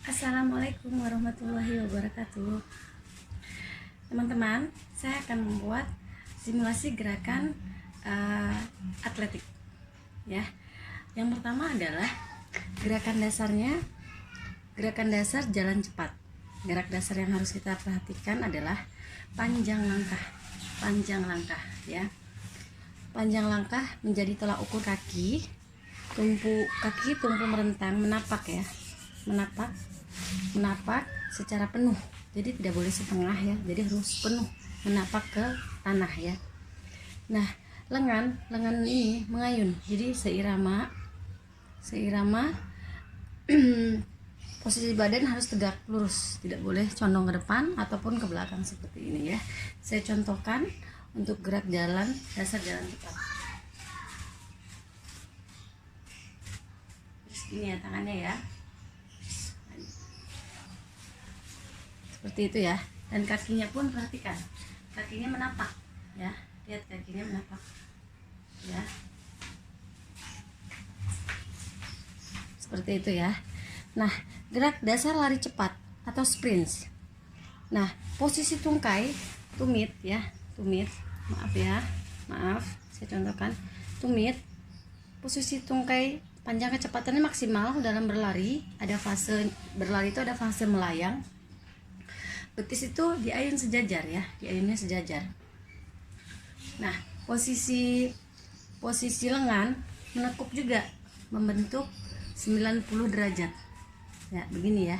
Assalamualaikum warahmatullahi wabarakatuh. Teman-teman, saya akan membuat simulasi gerakan atletik ya. Yang pertama adalah gerakan dasar jalan cepat. Gerak dasar yang harus kita perhatikan adalah panjang langkah ya. Panjang langkah menjadi tolak ukur kaki, tumpu merentang, menapak ya. Menapak secara penuh, jadi tidak boleh setengah ya, jadi harus penuh menapak ke tanah ya. Nah, lengan ini mengayun, jadi seirama posisi badan harus tegak lurus, tidak boleh condong ke depan ataupun ke belakang seperti ini ya. Saya contohkan untuk gerak dasar jalan cepat. Ini ya tangannya ya, seperti itu ya. Dan kakinya pun perhatikan, kakinya menapak ya, lihat kakinya menapak ya, seperti itu ya. Nah, gerak dasar lari cepat atau sprint. Nah, posisi tumit, maaf, saya contohkan tumit. Posisi tungkai panjang kecepatannya maksimal dalam berlari. Ada fase berlari itu ada fase melayang. Betis itu diayun sejajar ya, diayunnya sejajar. Nah, posisi lengan menekuk juga, membentuk 90 derajat ya, begini ya.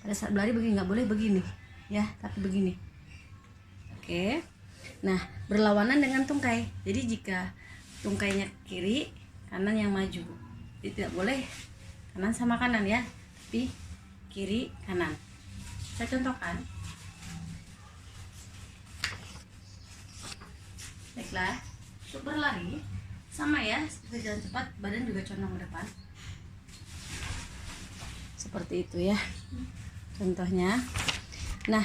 Pada saat berlari begini, nggak boleh begini ya, tapi begini. Oke. Nah, berlawanan dengan tungkai. Jadi jika tungkainya kiri, kanan yang maju. Jadi tidak boleh kanan sama kanan ya, tapi kiri kanan. Saya contohkan. Baiklah, untuk berlari sama ya, seperti jalan cepat, badan juga condong ke depan. Seperti itu ya contohnya. Nah,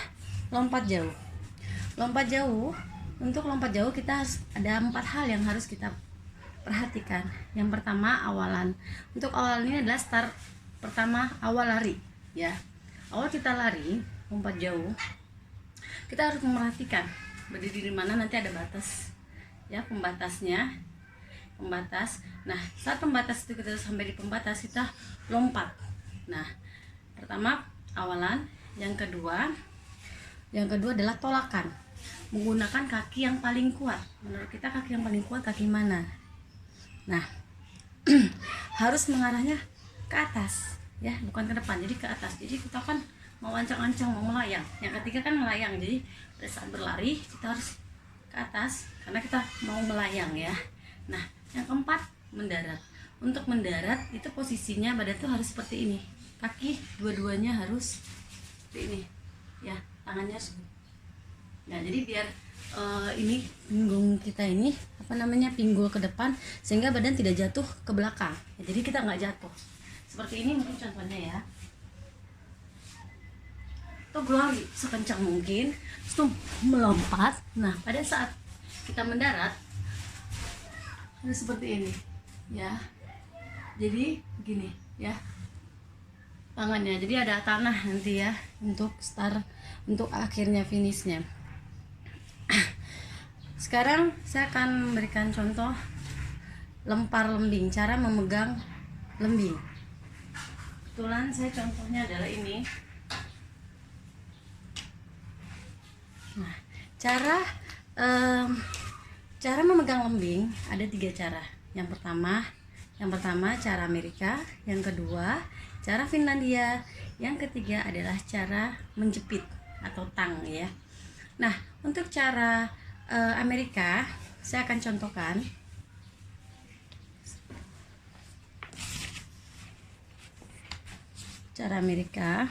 lompat jauh. Untuk lompat jauh kita ada 4 hal yang harus kita perhatikan. Yang pertama, awalan. Untuk awal ini adalah start pertama, awal lari ya. Awal kita lari lompat jauh, kita harus memperhatikan berdiri di mana, nanti ada batas ya, pembatas. Nah, saat pembatas itu kita sampai di pembatas, kita lompat. Nah, pertama awalan, yang kedua adalah tolakan, menggunakan kaki yang paling kuat. Menurut kita kaki yang paling kuat kaki mana? Nah, harus mengarahnya ke atas ya, bukan ke depan, jadi ke atas. Jadi kita kan mau ancang-ancang, mau melayang. Yang ketiga kan melayang, jadi pada saat berlari kita harus ke atas karena kita mau melayang ya. Nah, yang keempat, mendarat. Untuk mendarat itu posisinya badan tuh harus seperti ini, kaki dua-duanya harus seperti ini ya, tangannya harus. Nah, jadi biar ini pinggung kita ini pinggul ke depan, sehingga badan tidak jatuh ke belakang ya, jadi kita nggak jatuh seperti ini. Mungkin contohnya ya, atau berlari sekencang mungkin, terus melompat. Nah, pada saat kita mendarat harus seperti ini ya, jadi begini ya tangannya, jadi ada tanah nanti ya untuk start, untuk akhirnya finishnya. Sekarang saya akan memberikan contoh lempar lembing, cara memegang lembing. Kebetulan saya contohnya adalah ini. Nah, cara memegang lembing ada 3 cara. Yang pertama cara Amerika, yang kedua cara Finlandia, yang ketiga adalah cara menjepit atau tang ya. Nah, untuk cara Amerika saya akan contohkan. Cara Amerika,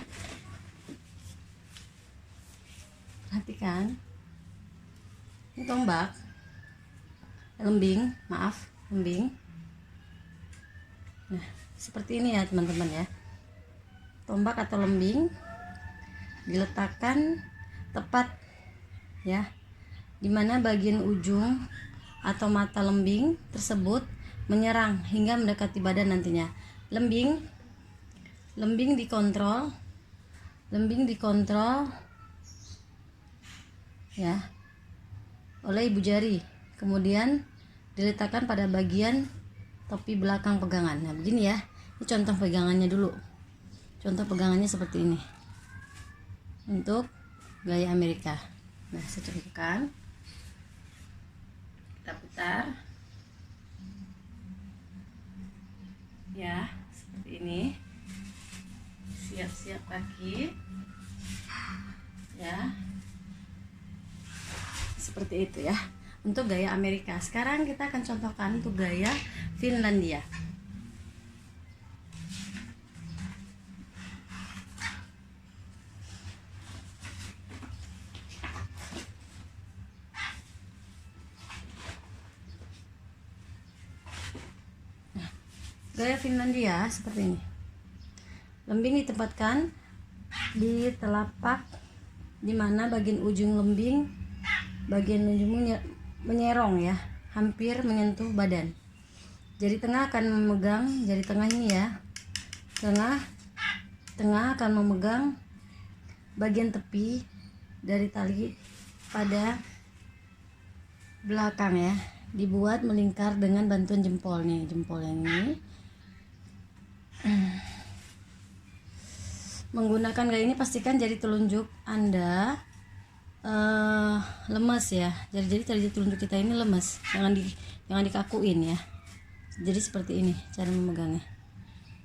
perhatikan, ini tombak, lembing. Nah, seperti ini ya teman-teman ya. Tombak atau lembing diletakkan tepat ya, dimana bagian ujung atau mata lembing tersebut menyerang hingga mendekati badan nantinya. Lembing dikontrol Lembing dikontrol ya oleh ibu jari, kemudian diletakkan pada bagian topi belakang pegangan. Nah begini ya, ini contoh pegangannya dulu. Contoh pegangannya seperti ini untuk gaya Amerika. Nah saya contohkan, kita putar ya seperti ini. Siap-siap kaki ya, seperti itu ya untuk gaya Amerika. Sekarang kita akan contohkan untuk gaya Finlandia. Nah, gaya Finlandia seperti ini. Lembing ditempatkan di telapak, di mana bagian ujung lembing, bagian ujung menyerong ya, hampir menyentuh badan. Jari tengah akan memegang, jari tengah ini ya, tengah akan memegang bagian tepi dari tali pada belakang ya, dibuat melingkar dengan bantuan jempol nih, jempol yang ini. Menggunakan gaya ini pastikan jari telunjuk Anda lemas ya, jari telunjuk kita ini lemas, jangan dikakuin ya. Jadi seperti ini cara memegangnya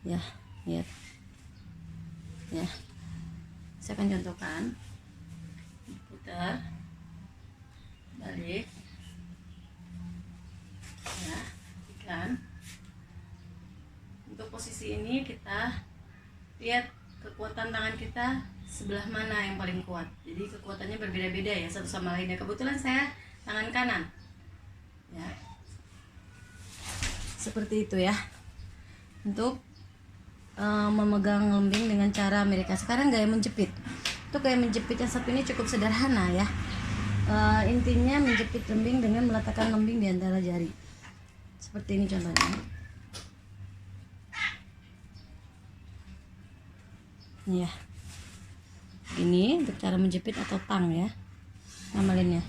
ya, lihat ya. Saya akan contohkan, putar balik ya, ikan. Untuk posisi ini kita lihat kekuatan tangan kita sebelah mana yang paling kuat. Jadi kekuatannya berbeda-beda ya satu sama lain ya. Kebetulan saya tangan kanan ya, seperti itu ya untuk memegang lembing dengan cara Amerika. Sekarang gaya menjepit. Untuk gaya menjepit yang satu ini cukup sederhana ya. Intinya menjepit lembing dengan meletakkan lembing di antara jari seperti ini contohnya ya. Ini untuk cara menjepit atau tang ya nama lainnya.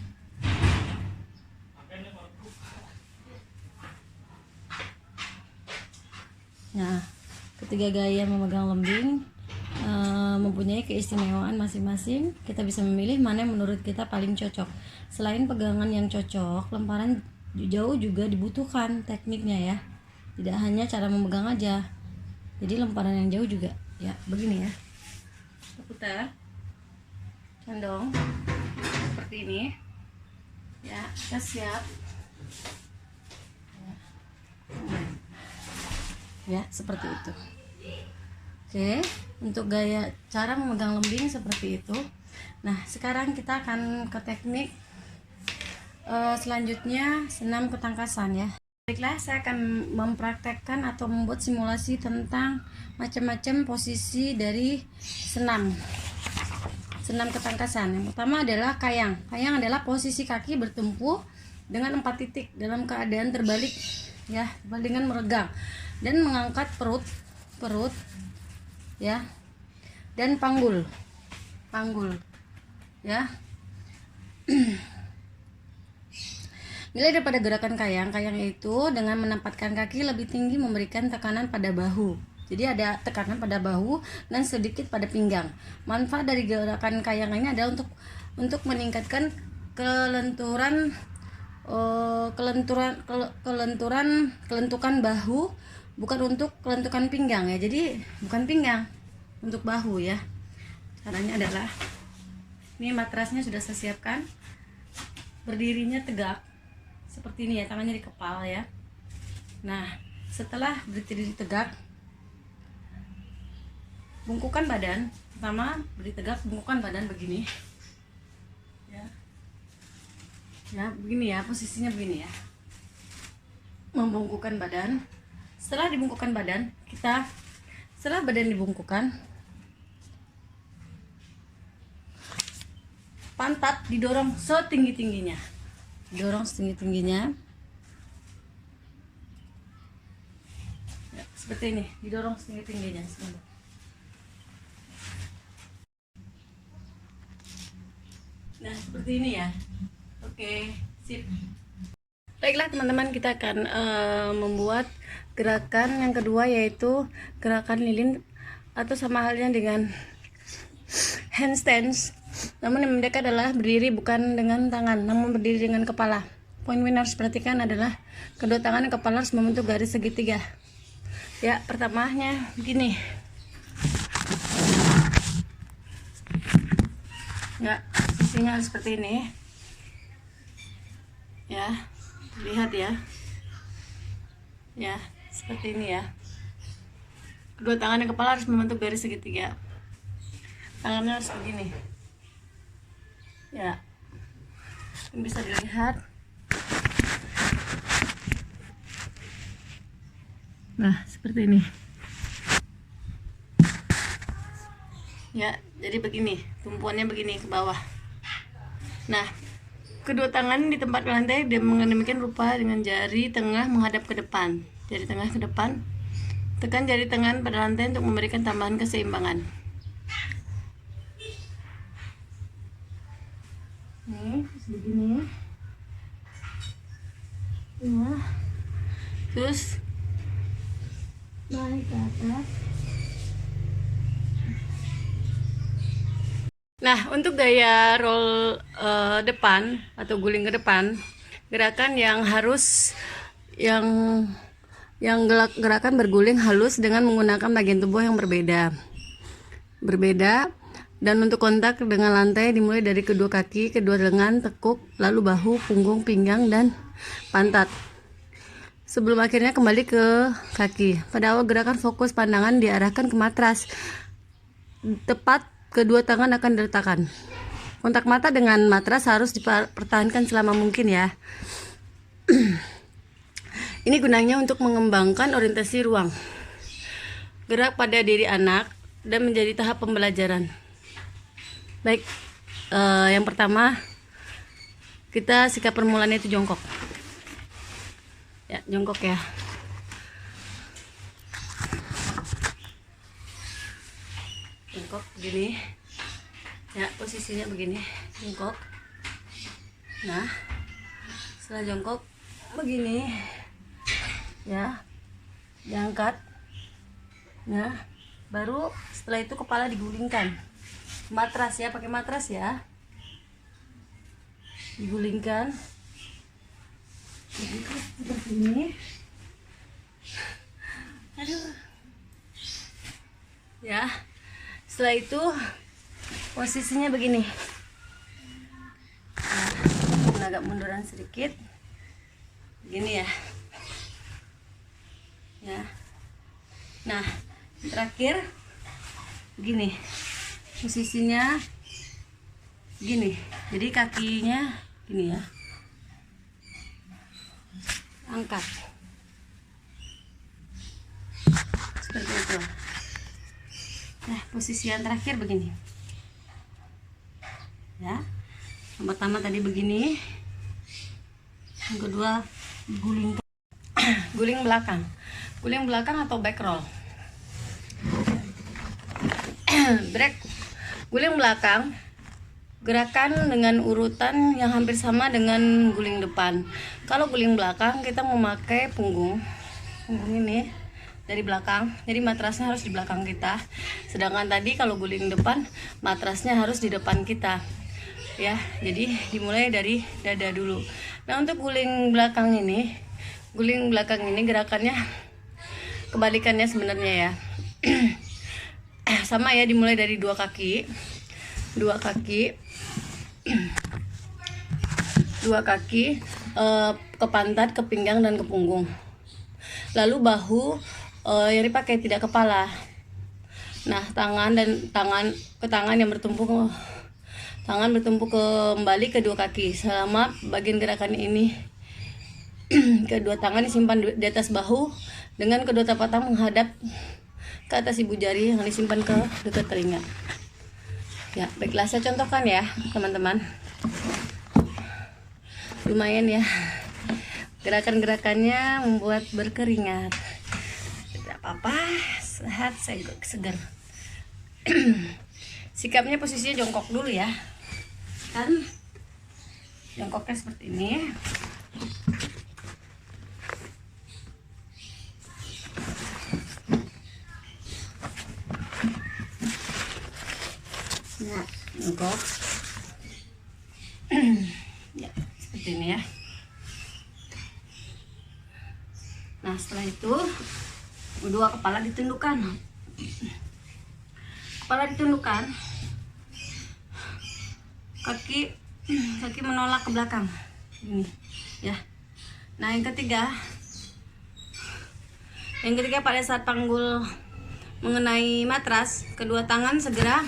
Nah, ketiga gaya memegang lembing mempunyai keistimewaan masing-masing. Kita bisa memilih mana yang menurut kita paling cocok. Selain pegangan yang cocok, lemparan jauh juga dibutuhkan tekniknya ya. Tidak hanya cara memegang aja. Jadi lemparan yang jauh juga ya, begini ya. Kita putar, condong seperti ini ya. Kita siap ya, seperti itu. Oke, untuk gaya cara memegang lembing seperti itu. Nah sekarang kita akan ke teknik selanjutnya, senam ketangkasan ya. Baiklah, saya akan mempraktekkan atau membuat simulasi tentang macam-macam posisi dari senam ketangkasan. Yang pertama adalah kayang. Kayang adalah posisi kaki bertumpu dengan 4 titik dalam keadaan terbalik ya, dengan meregang dan mengangkat perut ya, dan panggul ya. Nilai daripada gerakan kayang itu dengan menempatkan kaki lebih tinggi memberikan tekanan pada bahu. Jadi ada tekanan pada bahu dan sedikit pada pinggang. Manfaat dari gerakan kayang ini adalah untuk meningkatkan kelentukan bahu, bukan untuk kelentukan pinggang ya. Jadi bukan pinggang, untuk bahu ya. Caranya adalah ini matrasnya sudah saya siapkan. Berdirinya tegak seperti ini ya, tangannya di kepala ya. Nah setelah berdiri tegak, bungkukan badan. Pertama berdiri tegak, bungkukan badan begini ya, begini ya, posisinya begini ya, membungkukan badan. Setelah dibungkukan badan, setelah badan dibungkukan, pantat didorong setinggi-tingginya, ya, seperti ini, didorong setinggi-tingginya. Nah, seperti ini ya. Oke, sip. Baiklah teman-teman, kita akan membuat gerakan yang kedua, yaitu gerakan lilin atau sama halnya dengan handstands. Namun yang membedakan adalah berdiri bukan dengan tangan, namun berdiri dengan kepala. Poin yang harus perhatikan adalah kedua tangan dan kepala harus membentuk garis segitiga. Ya, pertamanya begini. Ya, sisinya harus seperti ini. Ya, lihat ya. Ya, seperti ini ya. Kedua tangan dan kepala harus membentuk garis segitiga. Tangannya harus begini. Ya, ini bisa dilihat. Nah, seperti ini. Ya, jadi begini, tumpuannya begini ke bawah. Nah, kedua tangan di tempat lantai dan demikian rupa dengan jari tengah menghadap ke depan. Jari tengah ke depan. Tekan jari tengah pada lantai untuk memberikan tambahan keseimbangan. Nih, begini. Nah, terus naik ke atas. Nah, untuk gaya roll depan atau guling ke depan, gerakan yang harus gerakan berguling halus dengan menggunakan bagian tubuh yang berbeda. Dan untuk kontak dengan lantai dimulai dari kedua kaki, kedua lengan, tekuk, lalu bahu, punggung, pinggang, dan pantat. Sebelum akhirnya kembali ke kaki. Pada awal gerakan fokus pandangan diarahkan ke matras. Tepat kedua tangan akan diletakkan. Kontak mata dengan matras harus dipertahankan selama mungkin ya. Ini gunanya untuk mengembangkan orientasi ruang gerak pada diri anak dan menjadi tahap pembelajaran. Baik, yang pertama kita sikap permulaannya itu jongkok. Ya, jongkok ya. Jongkok begini. Ya, posisinya begini, jongkok. Nah, setelah jongkok begini. Ya, diangkat. Nah, baru setelah itu kepala digulingkan. Matras ya, pakai matras ya. Digulingkan. Seperti ini. Aduh. Ya. Setelah itu posisinya begini. Nah, agak munduran sedikit. Begini ya. Ya. Nah, terakhir begini. Posisinya gini. Jadi kakinya gini ya. Angkat. Seperti itu. Nah, posisi yang terakhir begini. Ya. Yang pertama tadi begini. Yang kedua guling guling belakang. Guling belakang atau back roll. Guling belakang gerakan dengan urutan yang hampir sama dengan guling depan. Kalau guling belakang kita memakai punggung ini dari belakang, jadi matrasnya harus di belakang kita. Sedangkan tadi kalau guling depan, matrasnya harus di depan kita. Ya, jadi dimulai dari dada dulu. Nah, untuk guling belakang ini gerakannya kebalikannya sebenarnya ya. Sama ya, dimulai dari dua kaki ke pantat, ke pinggang, dan ke punggung. Lalu bahu yang dipakai, tidak kepala. Nah, tangan yang bertumpuk kembali ke dua kaki. Selama bagian gerakan ini kedua tangan disimpan di atas bahu dengan kedua telapak tangan menghadap ke atas ibu jari yang disimpan ke dekat telinga. Ya, baiklah, saya contohkan ya teman-teman. Lumayan ya, gerakan-gerakannya membuat berkeringat. Tidak apa-apa, sehat, segar. Sikapnya posisinya jongkok dulu ya. kan jongkoknya seperti ini. Nah, jongkok. Ya, seperti ini ya. Nah, setelah itu kedua kepala ditundukkan. Kepala ditundukkan. Kaki menolak ke belakang. Ini ya. Nah, yang ketiga pada saat panggul mengenai matras, kedua tangan segera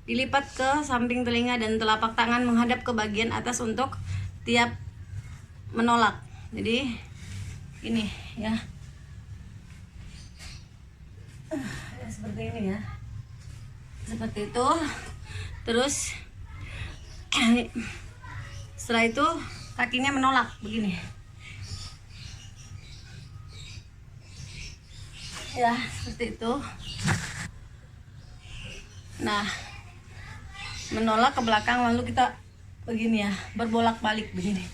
dilipat ke samping telinga dan telapak tangan menghadap ke bagian atas untuk tiap menolak. Jadi ini ya. Seperti ini ya. Seperti itu. Terus setelah itu kakinya menolak begini. Ya, seperti itu. Nah, menolak ke belakang lalu kita begini ya, berbolak-balik begini.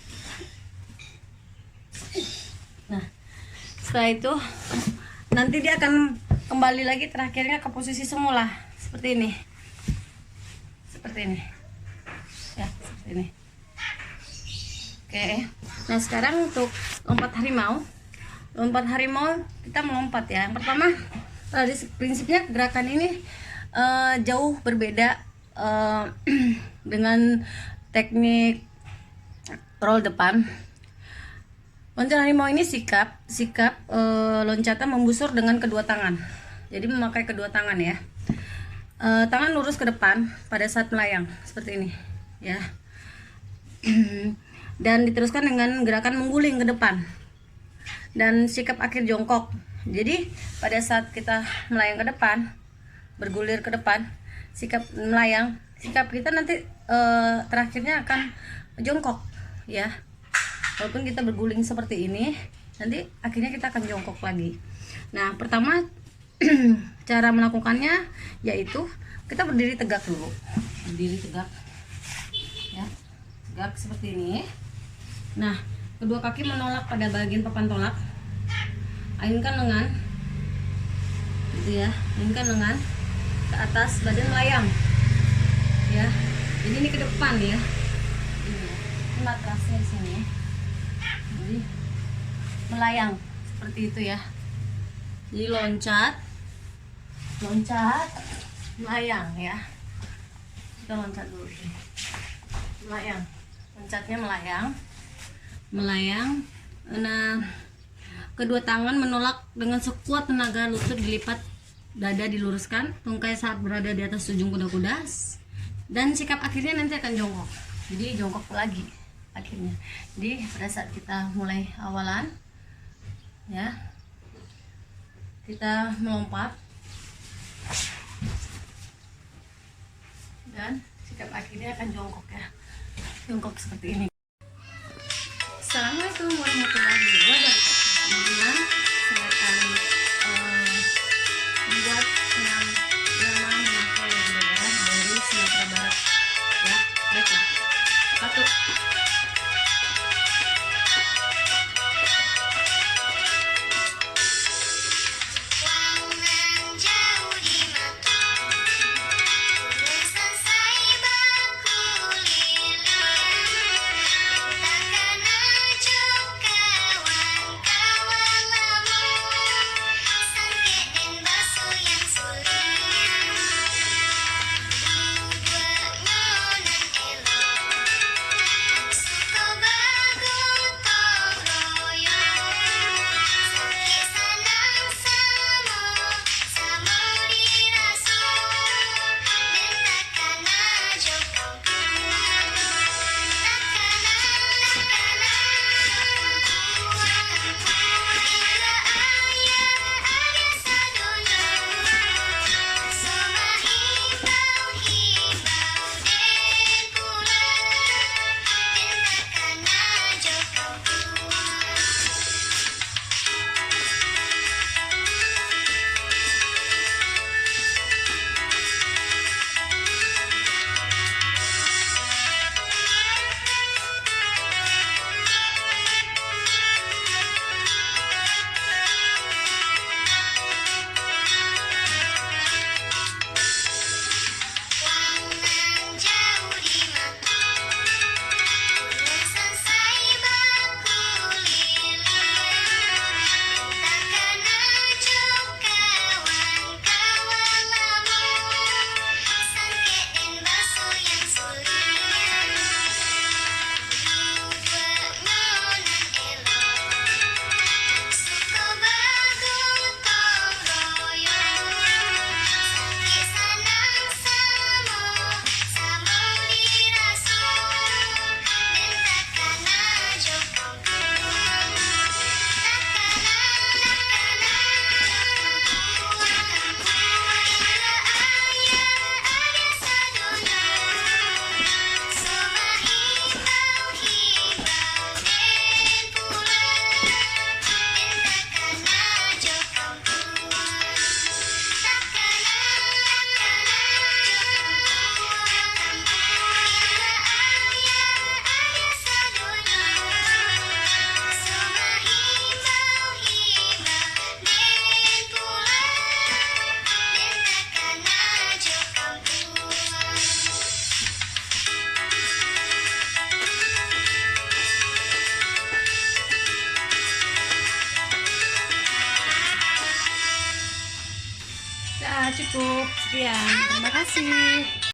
Nah, setelah itu nanti dia akan kembali lagi terakhirnya ke posisi semula seperti ini. Seperti ini. Ya, seperti ini. Oke. Nah, sekarang untuk lompat harimau. Lompat harimau kita melompat ya. Yang pertama, prinsipnya gerakan ini jauh berbeda dengan teknik roll depan. Loncat harimau ini sikap loncatan membusur dengan kedua tangan. Jadi memakai kedua tangan ya. Tangan lurus ke depan pada saat melayang seperti ini ya. Dan diteruskan dengan gerakan mengguling ke depan. Dan sikap akhir jongkok. Jadi pada saat kita melayang ke depan, bergulir ke depan, sikap melayang, sikap kita nanti terakhirnya akan jongkok ya. Walaupun kita berguling seperti ini, nanti akhirnya kita akan jongkok lagi. Nah, pertama cara melakukannya yaitu kita berdiri tegak dulu. Berdiri tegak ya. Tegak seperti ini. Nah, kedua kaki menolak pada bagian papan tolak. Ayunkan lengan, gitu ya. Ayunkan lengan ke atas, badan melayang, ya. Jadi ini ke depan ya. Ini matrasnya di sini. Jadi melayang seperti itu ya. Jadi loncat, melayang ya. Kita loncat dulu. Melayang, loncatnya melayang. Nah, kedua tangan menolak dengan sekuat tenaga, lutut dilipat, dada diluruskan, tungkai saat berada di atas ujung kuda-kuda, dan sikap akhirnya nanti akan jongkok. Jadi jongkok lagi akhirnya. Jadi pada saat kita mulai awalan, ya, kita melompat, dan sikap akhirnya akan jongkok ya, jongkok seperti ini. Assalamualaikum warahmatullahi wabarakatuh. Kemudian saya akan membuat yang memakai daerah dari Sumatera Barat ya. Baiklah, 1. cukup sekian. Terima kasih.